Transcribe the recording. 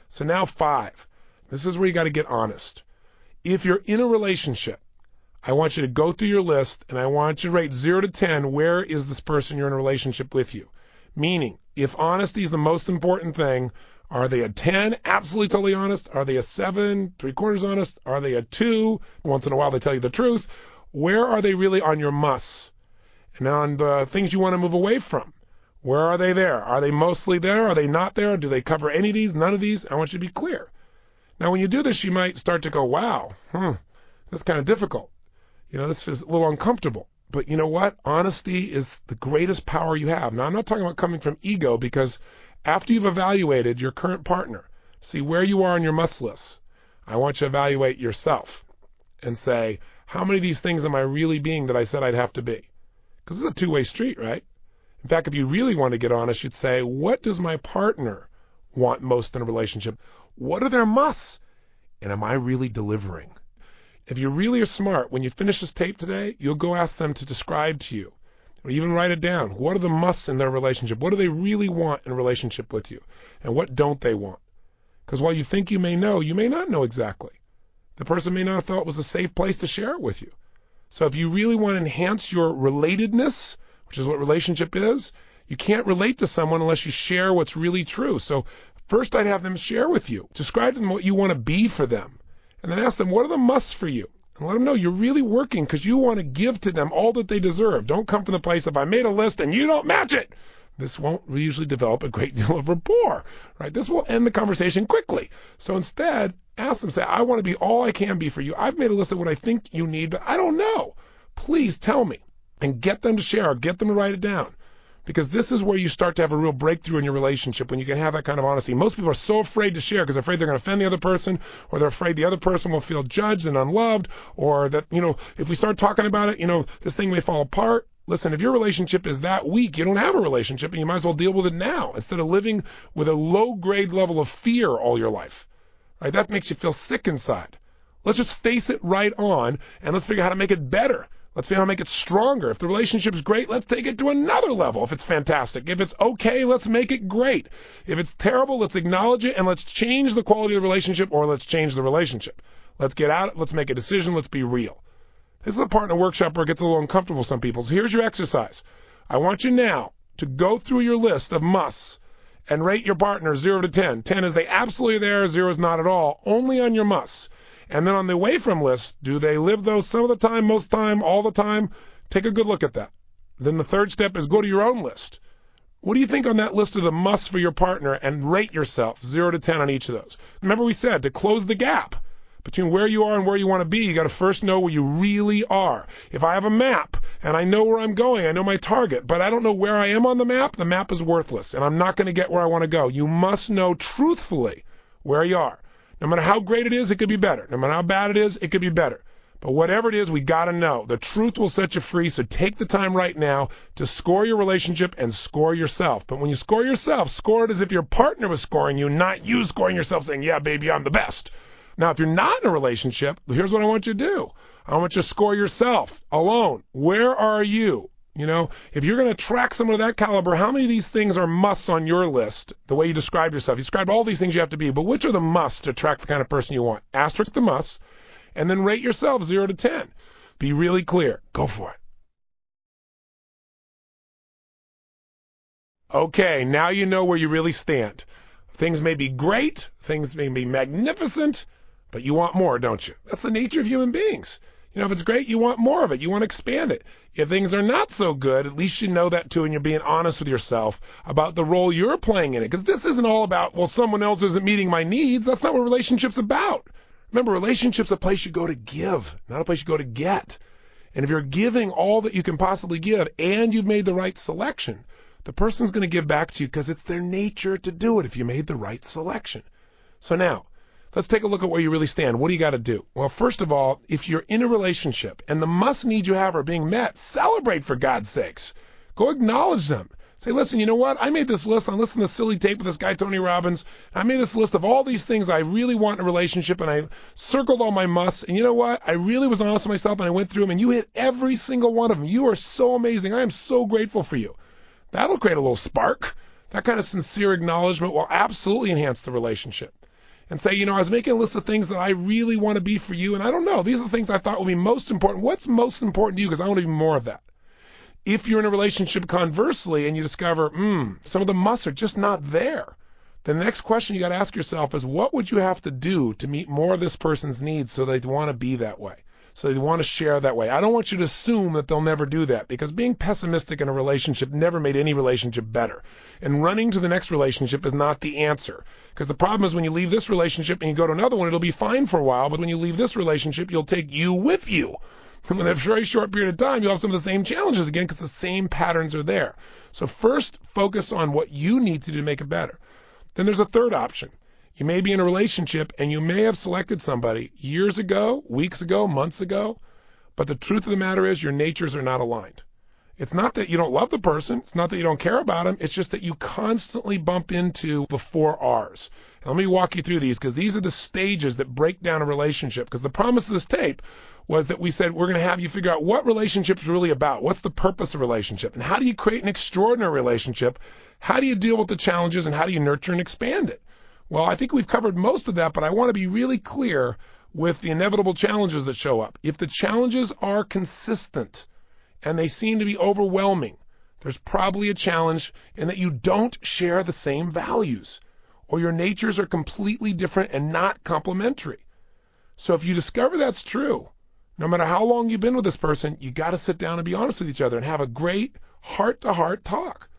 So now 5. This is where you got to get honest. If you're in a relationship, I want you to go through your list, and I want you to rate 0 to 10, where is this person you're in a relationship with you? Meaning, if honesty is the most important thing, are they a 10, absolutely totally honest? Are they a 7, 3/4 honest? Are they a 2? Once in a while they tell you the truth. Where are they really on your musts? And on the things you want to move away from, where are they there? Are they mostly there? Are they not there? Do they cover any of these? None of these? I want you to be clear. Now, when you do this, you might start to go, wow, that's kind of difficult. This is a little uncomfortable. But you know what? Honesty is the greatest power you have. Now, I'm not talking about coming from ego, because after you've evaluated your current partner, see where you are on your must list, I want you to evaluate yourself and say, how many of these things am I really being that I said I'd have to be? Because it's a two-way street, right? In fact, if you really want to get honest, you'd say, what does my partner want most in a relationship? What are their musts? And am I really delivering? If you really are smart, when you finish this tape today, you'll go ask them to describe to you, or even write it down. What are the musts in their relationship? What do they really want in a relationship with you? And what don't they want? Because while you think you may know, you may not know exactly. The person may not have thought it was a safe place to share it with you. So if you really want to enhance your relatedness, which is what relationship is, you can't relate to someone unless you share what's really true. So first I'd have them share with you. Describe to them what you want to be for them. And then ask them, what are the musts for you? And let them know you're really working because you want to give to them all that they deserve. Don't come from the place of, I made a list and you don't match it. This won't usually develop a great deal of rapport, right? This will end the conversation quickly. So instead, ask them, say, I want to be all I can be for you. I've made a list of what I think you need, but I don't know. Please tell me. And get them to share, get them to write it down. Because this is where you start to have a real breakthrough in your relationship, when you can have that kind of honesty. Most people are so afraid to share because they're afraid they're going to offend the other person, or they're afraid the other person will feel judged and unloved, or that, if we start talking about it, this thing may fall apart. Listen, if your relationship is that weak, you don't have a relationship, and you might as well deal with it now instead of living with a low-grade level of fear all your life. Right? That makes you feel sick inside. Let's just face it right on, and let's figure out how to make it better. Let's figure out how to make it stronger. If the relationship is great, let's take it to another level if it's fantastic. If it's okay, let's make it great. If it's terrible, let's acknowledge it, and let's change the quality of the relationship, or let's change the relationship. Let's get out, let's make a decision, let's be real. This is a partner workshop where it gets a little uncomfortable for some people. So here's your exercise. I want you now to go through your list of musts and rate your partner 0 to 10. 10 is they absolutely there, 0 is not at all, only on your musts. And then on the away from list, do they live those some of the time, most time, all the time? Take a good look at that. Then the third step is go to your own list. What do you think on that list of the musts for your partner, and rate yourself 0 to 10 on each of those? Remember we said to close the gap between where you are and where you want to be, you got to first know where you really are. If I have a map and I know where I'm going, I know my target, but I don't know where I am on the map is worthless, and I'm not going to get where I want to go. You must know truthfully where you are. No matter how great it is, it could be better. No matter how bad it is, it could be better. But whatever it is, we got to know. The truth will set you free, so take the time right now to score your relationship and score yourself. But when you score yourself, score it as if your partner was scoring you, not you scoring yourself saying, yeah, baby, I'm the best. Now, if you're not in a relationship, here's what I want you to do. I want you to score yourself alone. Where are you? If you're going to track someone of that caliber, how many of these things are musts on your list, the way you describe yourself? You describe all these things you have to be, but which are the musts to attract the kind of person you want? Asterisk the musts, and then rate yourself 0 to 10. Be really clear. Go for it. Okay, now you know where you really stand. Things may be great, things may be magnificent, but you want more, don't you? That's the nature of human beings. If it's great, you want more of it. You want to expand it. If things are not so good, at least you know that too, and you're being honest with yourself about the role you're playing in it. Because this isn't all about, well, someone else isn't meeting my needs. That's not what relationship's about. Remember, relationship's a place you go to give, not a place you go to get. And if you're giving all that you can possibly give and you've made the right selection, the person's going to give back to you because it's their nature to do it if you made the right selection. So now, let's take a look at where you really stand. What do you got to do? Well, first of all, if you're in a relationship and the must needs you have are being met, celebrate for God's sakes. Go acknowledge them. Say, listen, you know what? I made this list. I listened to this silly tape with this guy, Tony Robbins. I made this list of all these things I really want in a relationship, and I circled all my musts. And you know what? I really was honest with myself, and I went through them, and you hit every single one of them. You are so amazing. I am so grateful for you. That'll create a little spark. That kind of sincere acknowledgement will absolutely enhance the relationship. and say, I was making a list of things that I really want to be for you, and I don't know. These are the things I thought would be most important. What's most important to you? Because I want to be more of that. If you're in a relationship conversely and you discover, some of the musts are just not there, then the next question you got to ask yourself is, what would you have to do to meet more of this person's needs so they'd want to be that way? So they want to share that way. I don't want you to assume that they'll never do that, because being pessimistic in a relationship never made any relationship better. And running to the next relationship is not the answer. Because the problem is when you leave this relationship and you go to another one, it'll be fine for a while, but when you leave this relationship, you'll take you with you. And in a very short period of time, you'll have some of the same challenges again because the same patterns are there. So first, focus on what you need to do to make it better. Then there's a third option. You may be in a relationship and you may have selected somebody years ago, weeks ago, months ago, but the truth of the matter is your natures are not aligned. It's not that you don't love the person. It's not that you don't care about them. It's just that you constantly bump into the 4 R's. And let me walk you through these, because these are the stages that break down a relationship. Because the promise of this tape was that we said we're going to have you figure out what relationship is really about. What's the purpose of a relationship? And how do you create an extraordinary relationship? How do you deal with the challenges? And how do you nurture and expand it? Well, I think we've covered most of that, but I want to be really clear with the inevitable challenges that show up. If the challenges are consistent and they seem to be overwhelming, there's probably a challenge in that you don't share the same values, or your natures are completely different and not complementary. So if you discover that's true, no matter how long you've been with this person, you got to sit down and be honest with each other and have a great heart-to-heart talk.